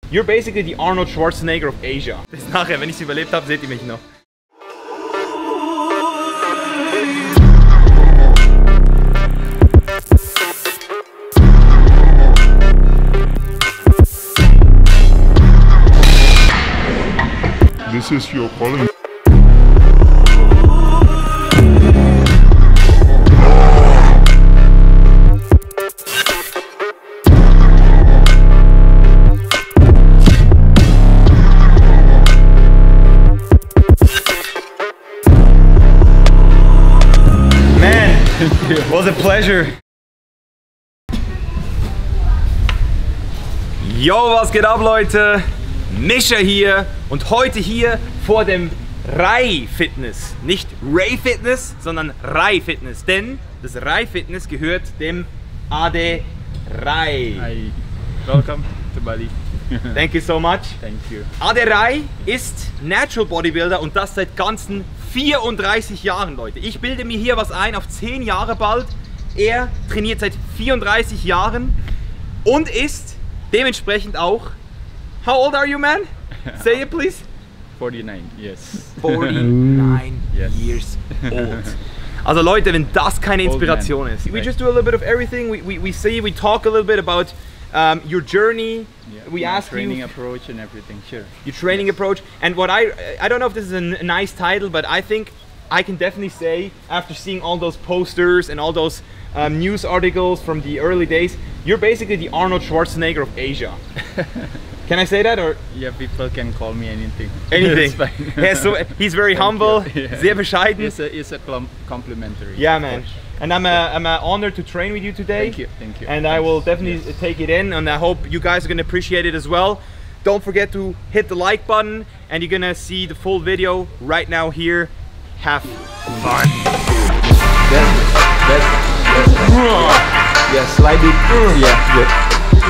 You're basically the Arnold Schwarzenegger of Asia. Bis nachher, wenn ich es überlebt habe, seht ihr mich noch. This is your calling. It was a pleasure. Yo, was geht ab, Leute? Mischa hier und heute hier vor dem Rai Fitness. Nicht Ray Fitness, sondern Rai Fitness. Denn das Rai Fitness gehört dem Ade Rai. Hi. Welcome to Bali. Thank you so much. Thank you. Ade Rai ist Natural Bodybuilder und das seit ganzen 34 Jahren, Leute. Ich bilde mir hier was ein, auf 10 Jahre bald. Er trainiert seit 34 Jahren und ist dementsprechend auch... How old are you, man? Say it, please. 49, yes. 49 Yes. years old. Also Leute, wenn das keine Inspiration ist. We just do a little bit of everything. We talk a little bit about your journey. Yeah, we my ask training you approach and everything, sure. your training approach. And what I don't know if this is a nice title, but I think I can definitely say, after seeing all those posters and all those news articles from the early days, you're basically the Arnold Schwarzenegger of Asia. Can I say that, or? Yeah, people can call me anything. Anything. It's fine. Yeah, so he's very humble, Yeah. sehr bescheiden. It's a complimentary. Yeah, man. And I'm honored to train with you today. Thank you, thank you. And I will definitely take it in, and I hope you guys are gonna appreciate it as well. Don't forget to hit the like button, and you're gonna see the full video right now here. Have fun. Yeah, slide it. Yeah, good.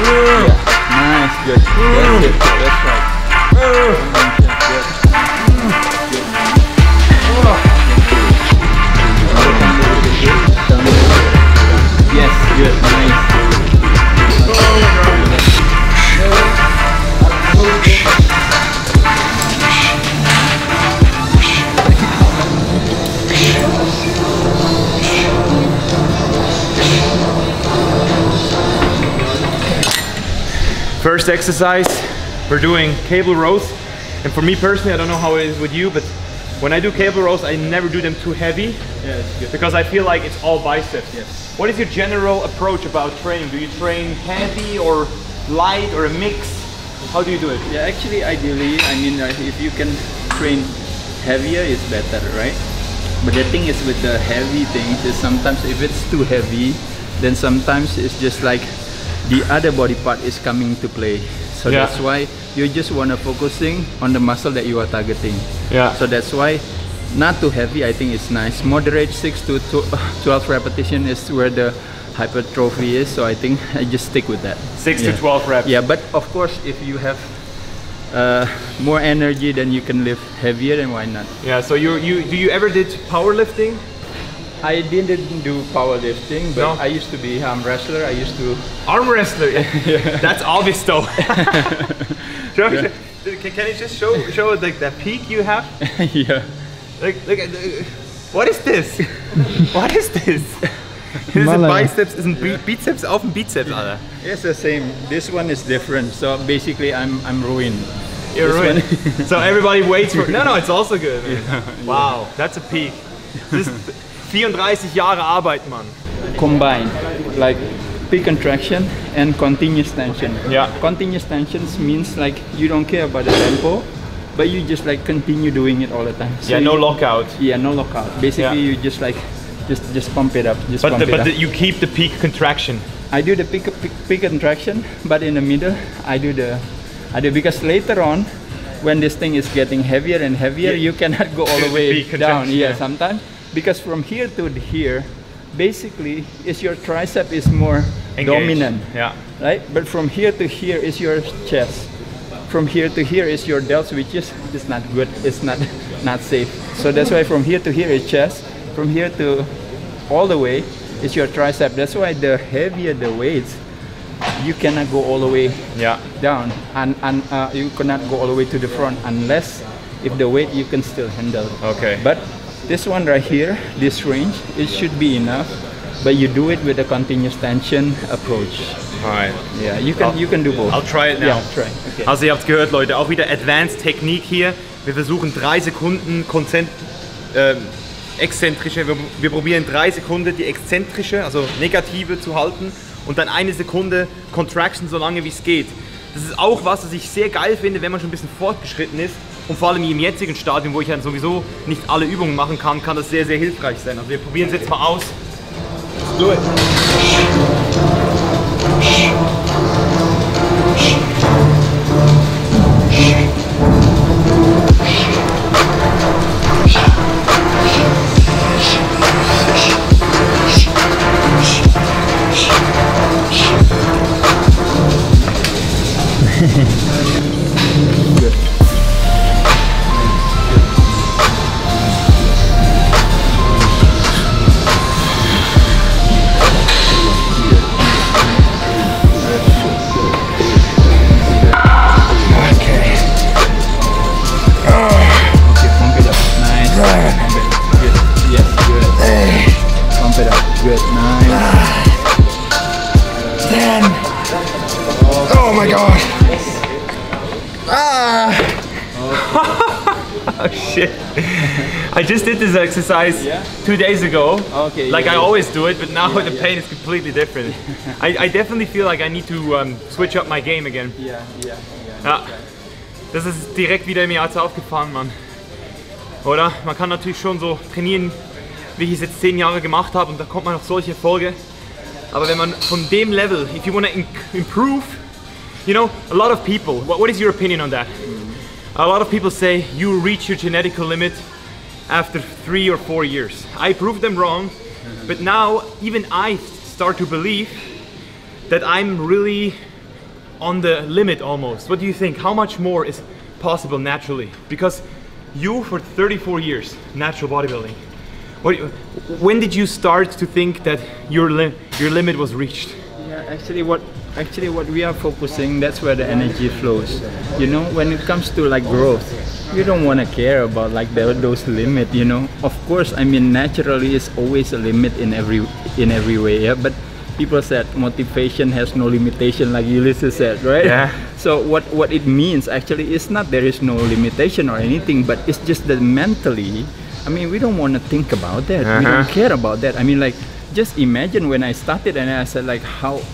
Yeah, nice, good. That's it. That's right. Yes, good, nice. First exercise, we're doing cable rows. And for me personally, I don't know how it is with you, but when I do cable rows, I never do them too heavy. Yeah, it's good. Because I feel like it's all biceps. Yes. What is your general approach about training? Do you train heavy or light or a mix? How do you do it? Yeah, actually, ideally, I mean, if you can train heavier, it's better, right? But the thing is with the heavy things is sometimes if it's too heavy, then sometimes it's just like the other body part is coming to play. So Yeah. that's why you just want to focusing on the muscle that you are targeting. Yeah. So that's why not too heavy, I think it's nice. Moderate 6 to 12 repetition is where the hypertrophy is. So I think I just stick with that. 6 Yeah. to 12 reps. Yeah, but of course, if you have more energy, then you can lift heavier, and why not? Yeah. So do you ever did powerlifting? I didn't do powerlifting, but No? I used to be arm wrestler. I used to. Arm wrestler. That's obvious though. Yeah. Can you just show like that peak you have? Yeah. Look at what is this? What is this? This is biceps, is ein Bizeps auf dem Bizeps, Alter. It's the same. This one is different. So basically, I'm ruined. You're This ruined. one- So everybody waits for. No, it's also good. Man. Wow, that's a peak. This is 34 Jahre Arbeit, man. Combine, like peak contraction and continuous tension. Yeah. Continuous tensions means like you don't care about the tempo, but you just like continue doing it all the time. So Yeah, no you- lockout. Yeah, no lockout. Basically, Yeah. you just like just pump it up. Just But pump it up. you keep the peak contraction. I do the peak contraction, but in the middle, I do because later on, when this thing is getting heavier and heavier, Yeah. you cannot go all the The way peak down. contraction, Yeah, yeah. sometimes because from here to here, basically, is your tricep is more Engaged. dominant, Yeah. right? But from here to here is your chest. From here to here is your delts, which is not good. It's not safe. So that's why from here to here is chest. From here to all the way is your tricep. That's why the heavier the weights, you cannot go all the way Yeah. down, and you cannot go all the way to the front unless if the weight you can still handle. Okay. But this one right here, this range, it should be enough. But you do it with a continuous tension approach. Alright. Yeah, you can do both. I'll try it now. Yeah, try. Okay. Also ihr habt es gehört, Leute, auch wieder Advanced Technik hier. Wir versuchen 3 Sekunden exzentrische, wir probieren 3 Sekunden die exzentrische, also negative zu halten und dann 1 Sekunde Contraction so lange wie es geht. Das ist auch was ich sehr geil finde, wenn man schon ein bisschen fortgeschritten ist und vor allem im jetzigen Stadium, wo ich dann sowieso nicht alle Übungen machen kann, kann das sehr, sehr hilfreich sein. Also wir probieren es jetzt mal aus. Let's do it. Oh shit. I just did this exercise 2 days ago. Okay. Like I always do it, but now the pain is completely different. I definitely feel like I need to switch up my game again. Ja. Das ist direkt wieder mir jetzt aufgefallen, Mann. Oder? Man kann natürlich schon so trainieren, wie ich es jetzt 10 Jahre gemacht habe und da kommt man auf solche Erfolge. Aber wenn man von dem Level, if you want to improve, you know, a lot of people, what is your opinion on that? A lot of people say you reach your genetic limit after 3 or 4 years. I proved them wrong, but now even I start to believe that I'm really on the limit almost. What do you think? How much more is possible naturally? Because you, for 34 years, natural bodybuilding, when did you start to think that your limit was reached? Yeah, actually what we are focusing, that's where the energy flows. You know, when it comes to like growth, you don't want to care about like those limits, you know. Of course, I mean, naturally it's always a limit in every way, yeah. But people said motivation has no limitation, like Ulysses said, right? Yeah. So what it means actually is not there is no limitation or anything, but it's just that mentally, I mean, we don't want to think about that. We don't care about that. I mean, like, just imagine when I started and I said like,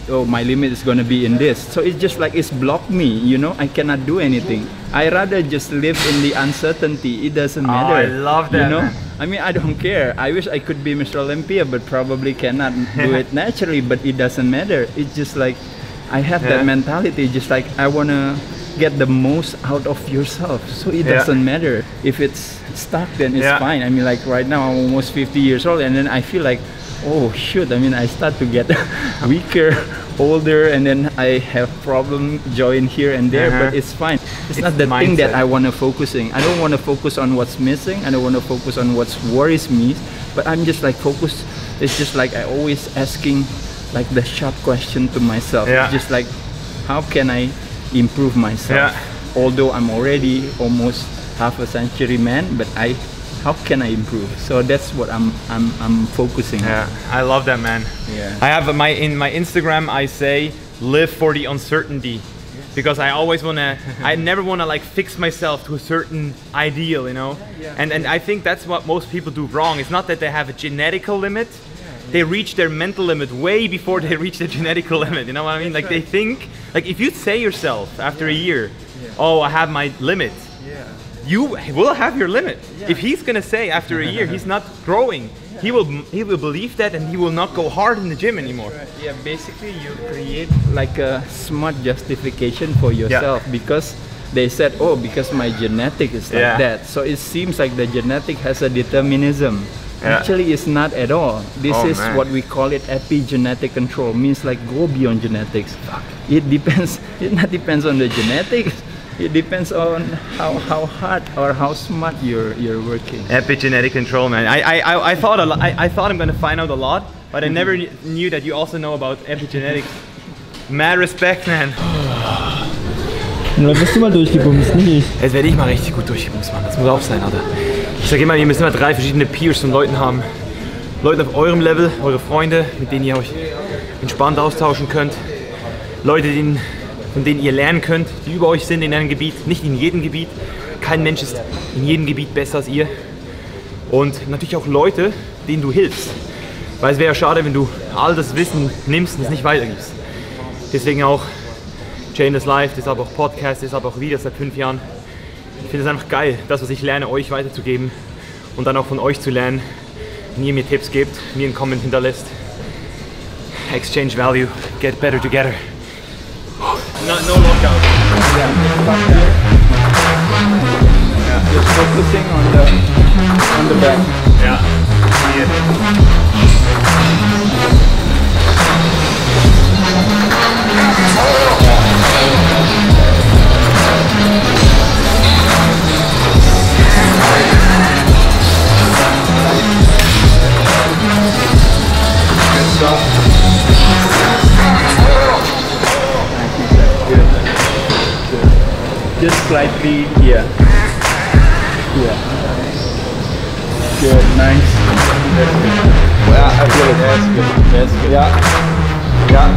my limit is gonna be in this. So it's just like it's blocked me, you know. I cannot do anything. I rather just live in the uncertainty. It doesn't matter. I love that. You know, man. I mean, I don't care. I wish I could be Mr. Olympia, but probably cannot do it naturally. But it doesn't matter. It's just like I have that mentality. Just like I wanna get the most out of yourself. So it doesn't matter if it's stuck. Then it's fine. I mean, like right now I'm almost 50 years old, and then I feel like, oh shoot, I mean, I start to get weaker, older, and then I have problem join here and there, but it's fine. It's not the thing that I want to focusing. I don't want to focus on what's missing. I don't want to focus on what worries me, but I'm just like focused. It's just like I always asking like the sharp question to myself. Just like, how can I improve myself? Although I'm already almost half a century man, but how can I improve? So that's what I'm focusing on. I love that, man. I have in my Instagram I say live for the uncertainty, because I always wanna I never wanna like fix myself to a certain ideal, you know. And I think that's what most people do wrong. It's not that they have a genetical limit. They reach their mental limit way before they reach their genetical limit. You know what I mean? Like they think, like if you say yourself after a year, oh, I have my limit. You will have your limit. If he's gonna say after a year he's not growing, he will believe that, and he will not go hard in the gym anymore. Yeah, basically you create like a smart justification for yourself, because they said, oh, because my genetic is like that. So it seems like the genetic has a determinism. Actually, it's not at all. This is what we call it epigenetic control. Means like go beyond genetics. It depends. It not depends on the genetics. It depends on how hard or how smart you're working. Epigenetic control, man. I thought I'm gonna find out a lot, but I never knew that you also know about epigenetics. Mad respect, man. Ja, dann bist du mal durchgebumst, nicht ich. Jetzt werde ich mal richtig gut durchgebumst, Mann. Das muss auch sein, Alter. Ich sage immer, ihr müsst immer 3 verschiedene Peers von Leuten haben. Leute auf eurem Level, eure Freunde, mit denen ihr euch entspannt austauschen könnt. Leute, von denen ihr lernen könnt, die über euch sind in einem Gebiet, nicht in jedem Gebiet. Kein Mensch ist in jedem Gebiet besser als ihr. Und natürlich auch Leute, denen du hilfst. Weil es wäre ja schade, wenn du all das Wissen nimmst und es nicht weitergibst. Deswegen auch Chainless Life, deshalb auch Podcast, deshalb auch Videos seit 5 Jahren. Ich finde es einfach geil, das, was ich lerne, euch weiterzugeben und dann auch von euch zu lernen, wenn ihr mir Tipps gebt, mir einen Comment hinterlässt. Exchange value, get better together. No lockout. Yeah, just focusing on the back. Yeah. Just slightly here. Yeah. Good, nice. That's good. Yeah, I feel it. That's good. That's good. Yeah. Yeah.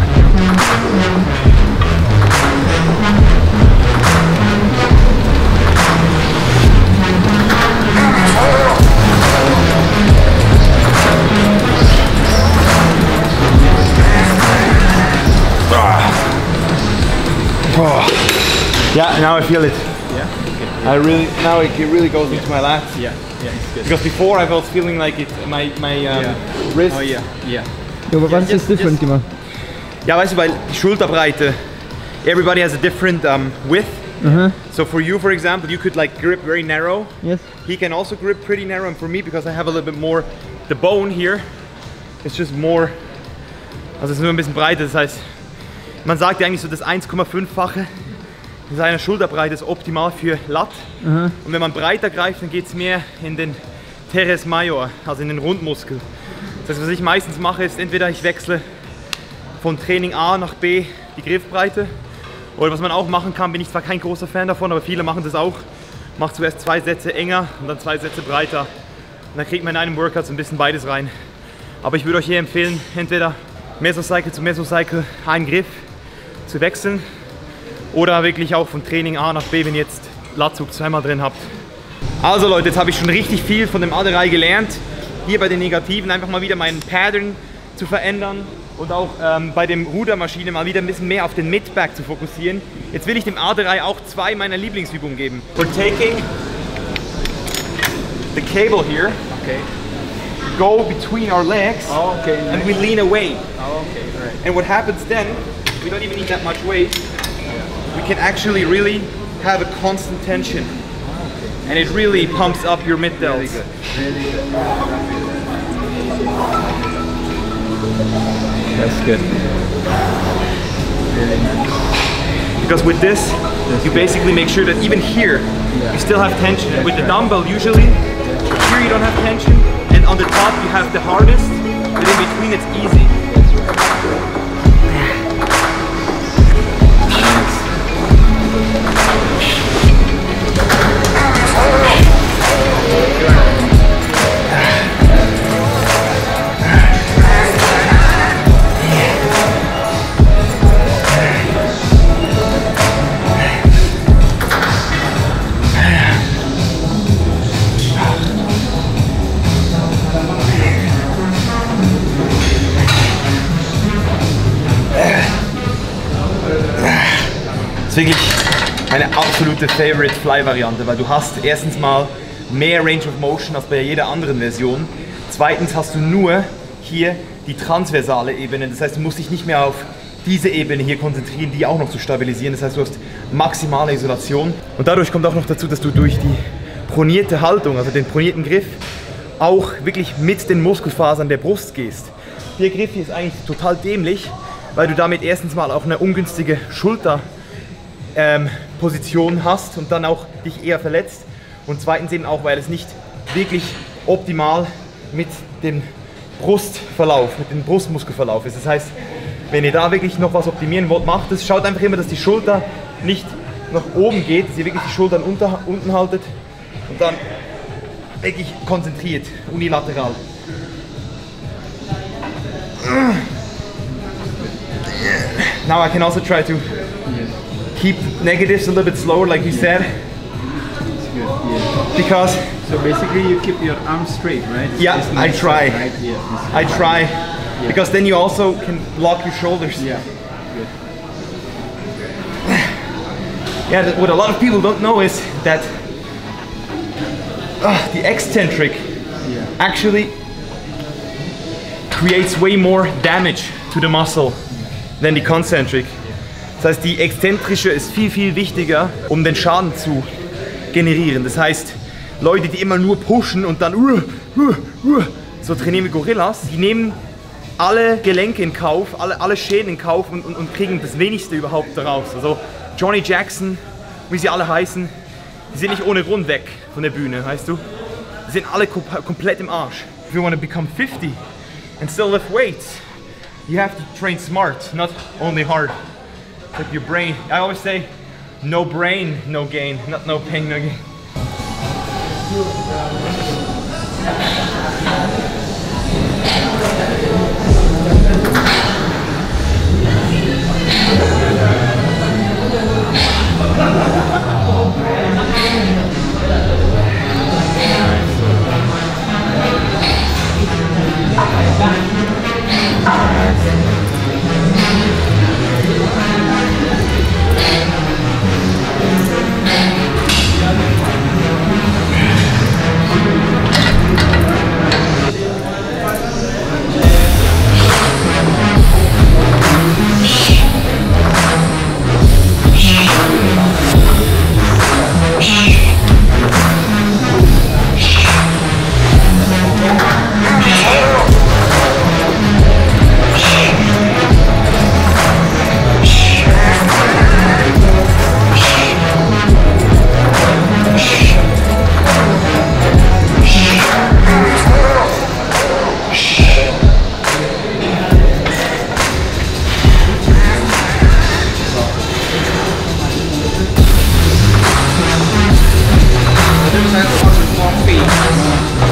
Yeah, now I feel it. Yeah. Okay. Now it really goes into my lats. Yeah. Yeah, it's good. Because before I was feeling like my wrist. Oh yeah. Yeah. Ja, aber was ist jetzt different gemacht? Ja, weißt du, weil die Schulterbreite, everybody has a different width. So for you, for example, you could like grip very narrow. Yes. He can also grip pretty narrow, and for me, because I have a little bit more, the bone here, it's just more, also es ist nur ein bisschen breiter, das heißt, man sagt ja eigentlich so, das 1,5-fache seiner Schulterbreite ist optimal für Lat. Und wenn man breiter greift, dann geht es mehr in den Teres Major, also in den Rundmuskel. Das heißt, was ich meistens mache, ist entweder ich wechsle von Training A nach B die Griffbreite. Oder was man auch machen kann, bin ich zwar kein großer Fan davon, aber viele machen das auch. Macht zuerst 2 Sätze enger und dann 2 Sätze breiter. Und dann kriegt man in einem Workout so ein bisschen beides rein. Aber ich würde euch hier empfehlen, entweder Mesocycle zu Mesocycle einen Griff zu wechseln. Oder wirklich auch von Training A nach B, wenn ihr jetzt Latzug zweimal drin habt. Also Leute, jetzt habe ich schon richtig viel von dem Ade Rai gelernt. Hier bei den Negativen einfach mal wieder meinen Pattern zu verändern. Und auch bei dem Rudermaschine mal wieder ein bisschen mehr auf den Mid-Back zu fokussieren. Jetzt will ich dem Ade Rai auch 2 meiner Lieblingsübungen geben. We're taking the cable here. Okay. Go between our legs. Oh, okay. Nice. And we lean away. Oh, okay. Right. And what happens then, we don't even need that much weight. We can actually really have a constant tension. Okay. And it really pumps up your mid-delts. Really good. Really good. That's good. Really nice. Because with this, you basically make sure that even here, you still have tension. And with the dumbbell, usually, here you don't have tension. And on the top, you have the hardest. But in between, it's easy. Das ist wirklich meine absolute Favorite Fly-Variante, weil du hast erstens mal mehr Range of Motion als bei jeder anderen Version. Zweitens hast du nur hier die transversale Ebene, das heißt, du musst dich nicht mehr auf diese Ebene hier konzentrieren, die auch noch zu stabilisieren. Das heißt, du hast maximale Isolation. Und dadurch kommt auch noch dazu, dass du durch die pronierte Haltung, also den pronierten Griff, auch wirklich mit den Muskelfasern der Brust gehst. Der Griff hier ist eigentlich total dämlich, weil du damit erstens mal auch eine ungünstige Schulterposition hast und dann auch dich eher verletzt. Und zweitens eben auch, weil es nicht wirklich optimal mit dem Brustverlauf, mit dem Brustmuskelverlauf ist. Das heißt, Wenn ihr da wirklich noch was optimieren wollt, macht es. Schaut einfach immer, dass die Schulter nicht nach oben geht, dass ihr wirklich die Schultern unten haltet und dann wirklich konzentriert, unilateral. Now I can also try to keep negatives a little bit slower, like you said. Because So basically you keep your arms straight, right? yeah, It's I nice, try. right? Yeah. I try because then you also can lock your shoulders. Yeah. Good. Yeah, what a lot of people don't know is that the eccentric actually creates way more damage to the muscle than the concentric. Das heißt, die exzentrische ist viel, viel wichtiger, um den Schaden zu generieren. Das heißt, Leute, die immer nur pushen und dann so trainieren wie Gorillas, die nehmen alle Gelenke in Kauf, alle Schäden in Kauf und kriegen das wenigste überhaupt daraus. Also Johnny Jackson, wie sie alle heißen, die sind nicht ohne Grund weg von der Bühne, weißt du? Die sind alle komplett im Arsch. If you want to become 50 and still lift weights, you have to train smart, not only hard. Like your brain, I always say, no brain, no gain, not no pain, no gain.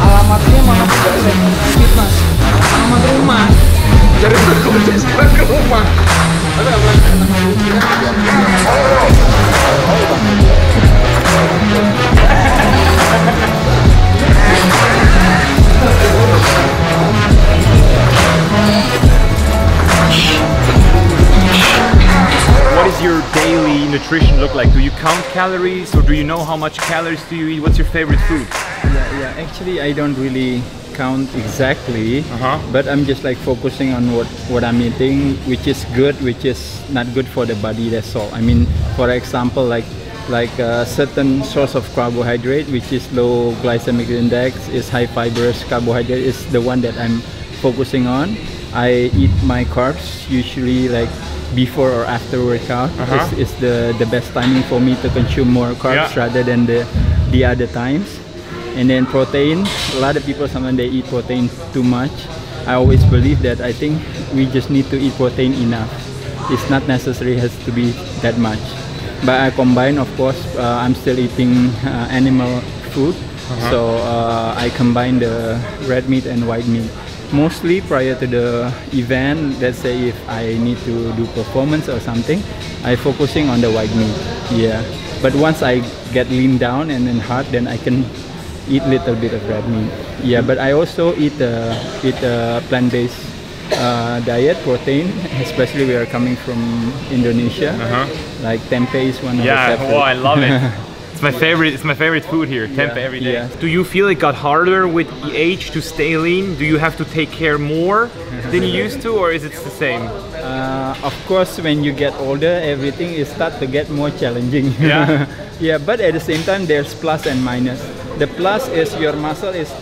Alamatnya malah tidak saya fitness. Alamat rumah. Dari sekarang ke rumah. Tapi What does your daily nutrition look like? Do you count calories or do you know how much calories do you eat? What's your favorite food? Yeah. Actually, I don't really count exactly, but I'm just like focusing on what I'm eating, which is good, which is not good for the body. That's all. I mean, for example, like a certain source of carbohydrate, which is low glycemic index, is high fibrous carbohydrate, is the one that I'm focusing on. I eat my carbs usually like before or after workout. Is the best timing for me to consume more carbs rather than the other times. And then protein, a lot of people sometimes they eat protein too much. I always believe that I think we just need to eat protein enough. It's not necessary has to be that much. But I combine, of course, I'm still eating animal food. So I combine the red meat and white meat. Mostly prior to the event, let's say if I need to do performance or something, I focusing on the white meat. Yeah. But once I get lean down and then hard, then I can eat little bit of red meat. Yeah, but I also eat a plant-based diet, protein, especially we are coming from Indonesia. Like tempeh is one of the favorite. Oh, I love it. It's my favorite food here, tempeh every day. Yeah. Do you feel it got harder with the age to stay lean? Do you have to take care more than you used to, or is it the same? Of course, when you get older, everything is start to get more challenging. Yeah. Yeah, but at the same time, there's plus and minus. The plus is your muscle is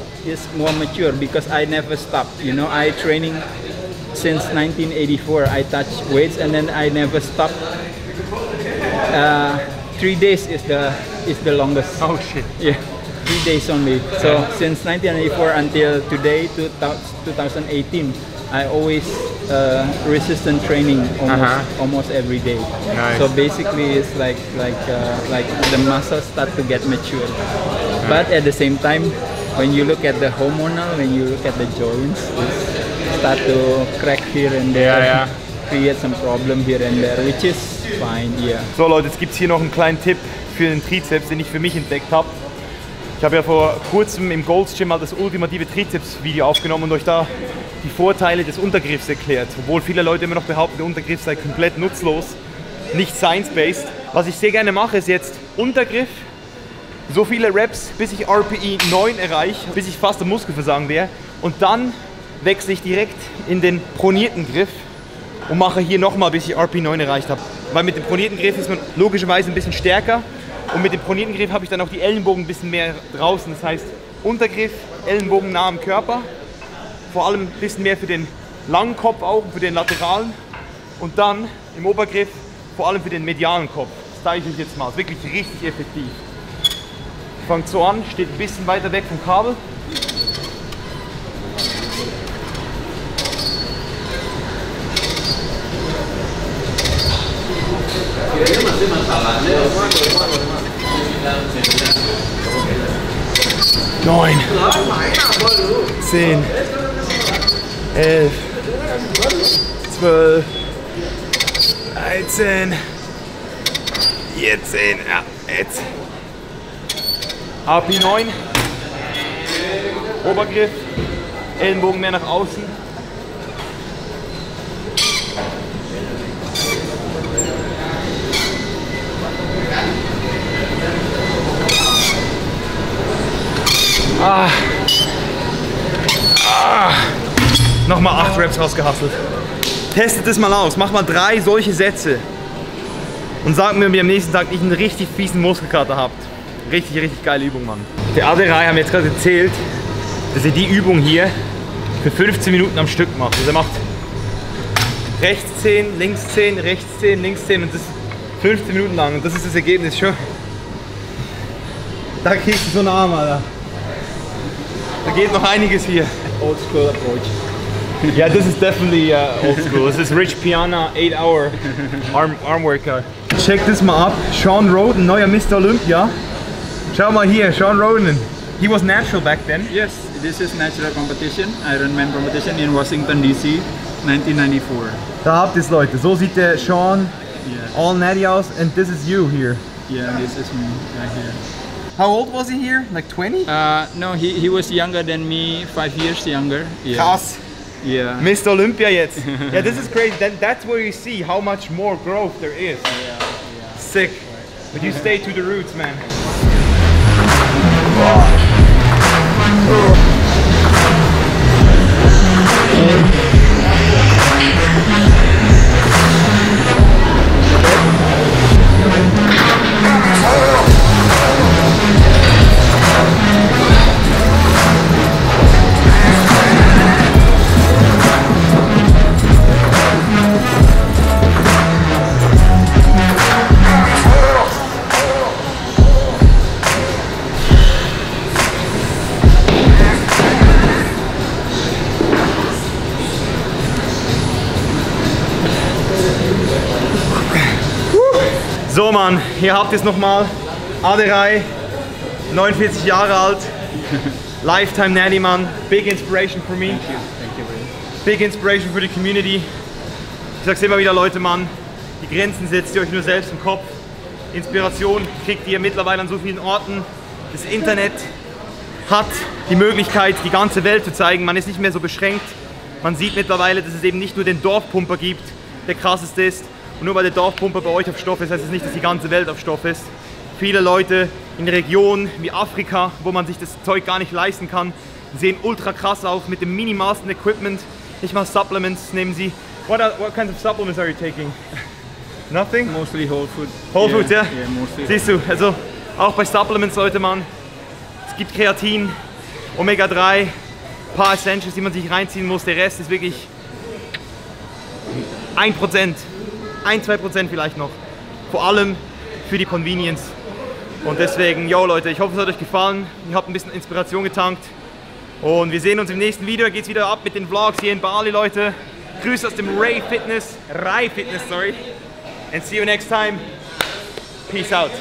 more mature because I never stopped. You know, I training since 1984. I touch weights and then I never stopped. 3 days is the longest. Oh shit. Yeah, 3 days only. So since 1994 until today, 2018, I always resistance training almost every day. Nice. So basically, it's like the muscles start to get mature. But at the same time, when you look at the hormonal, when you look at the joints, it start to crack here and there, create some problem here and there, which is fine. Yeah. So Leute, jetzt gibt es hier noch einen kleinen Tipp für den Trizeps, den ich für mich entdeckt habe. Ich habe ja vor kurzem im Gold's Gym mal das ultimative Trizeps-Video aufgenommen und euch da die Vorteile des Untergriffs erklärt. Obwohl viele Leute immer noch behaupten, der Untergriff sei komplett nutzlos, nicht science-based. Was ich sehr gerne mache, ist jetzt Untergriff, so viele Reps, bis ich RPE 9 erreiche, bis ich fast am Muskelversagen wäre. Und dann wechsle ich direkt in den pronierten Griff und mache hier nochmal, bis ich RPE 9 erreicht habe. Weil mit dem pronierten Griff ist man logischerweise ein bisschen stärker. Und mit dem pronierten Griff habe ich dann auch die Ellenbogen ein bisschen mehr draußen. Das heißt, Untergriff, Ellenbogen nah am Körper. Vor allem ein bisschen mehr für den langen Kopf auch, für den lateralen. Und dann im Obergriff vor allem für den medialen Kopf. Das zeige ich euch jetzt mal. Das ist wirklich richtig effektiv. Fangt so an, steht ein bisschen weiter weg vom Kabel. Neun, 10, 11, 12, 13, 14, ja, jetzt. RPE 9, Obergriff, Ellenbogen mehr nach außen. Nochmal 8 Reps rausgehustelt. Testet es mal aus, macht mal 3 solche Sätze und sagt mir, ob ihr am nächsten Tag nicht einen richtig fiesen Muskelkater habt. Richtig, richtig geile Übung, Mann. Der Ade Rai haben jetzt gerade erzählt, dass er die Übung hier für 15 Minuten am Stück macht. Also er macht rechts 10, links 10, rechts 10, links 10 und das 15 Minuten lang. Und das ist das Ergebnis schon. Da kriegst du so einen Arm, Alter. Da geht noch einiges hier. Old school approach. Yeah, this is definitely old school. This is Rich Piana 8-hour arm workout. Check this mal ab. Sean Roden, neuer Mr. Olympia. Schau mal hier, Sean Roden. He was natural back then. Yes, this is natural competition, Ironman competition in Washington DC, 1994. Da habt ihr es, Leute. So sieht der Sean all natty aus. And this is you here. Yeah, this is me right here. How old was he here? Like 20? No, he was younger than me, 5 years younger. Yeah. Krass. Yeah. Mr. Olympia jetzt. Yeah, this is crazy. That's where you see how much more growth there is. Yeah. Sick. But you stay to the roots, man. So Mann, hier habt ihr es nochmal. Ade Rai, 49 Jahre alt, Lifetime Nanny Mann, big inspiration for me. Thank you very much. Big inspiration for the community. Ich sag's immer wieder, Leute, Mann, die Grenzen setzt ihr euch nur selbst im Kopf. Inspiration kriegt ihr mittlerweile an so vielen Orten. Das Internet hat die Möglichkeit, die ganze Welt zu zeigen. Man ist nicht mehr so beschränkt. Man sieht mittlerweile, dass es eben nicht nur den Dorfpumper gibt, der krasseste ist. Und nur weil der Dorfpumper bei euch auf Stoff ist, heißt es nicht, dass die ganze Welt auf Stoff ist. Viele Leute in Regionen wie Afrika, wo man sich das Zeug gar nicht leisten kann, sehen ultra krass aus mit dem minimalsten Equipment. Nicht mal Supplements nehmen sie. What kinds of supplements are you taking? Nothing? Mostly whole food. Whole Foods, ja? Yeah, mostly. Siehst du, also auch bei Supplements, Leute, Mann. Es gibt Kreatin, Omega-3, paar Essentials, die man sich reinziehen muss. Der Rest ist wirklich 1%. 1-2% vielleicht noch. Vor allem für die Convenience. Und deswegen, yo Leute, ich hoffe es hat euch gefallen. Ihr habt ein bisschen Inspiration getankt. Und wir sehen uns im nächsten Video. Geht's wieder ab mit den Vlogs hier in Bali, Leute. Grüße aus dem Rai Fitness, sorry. And see you next time. Peace out.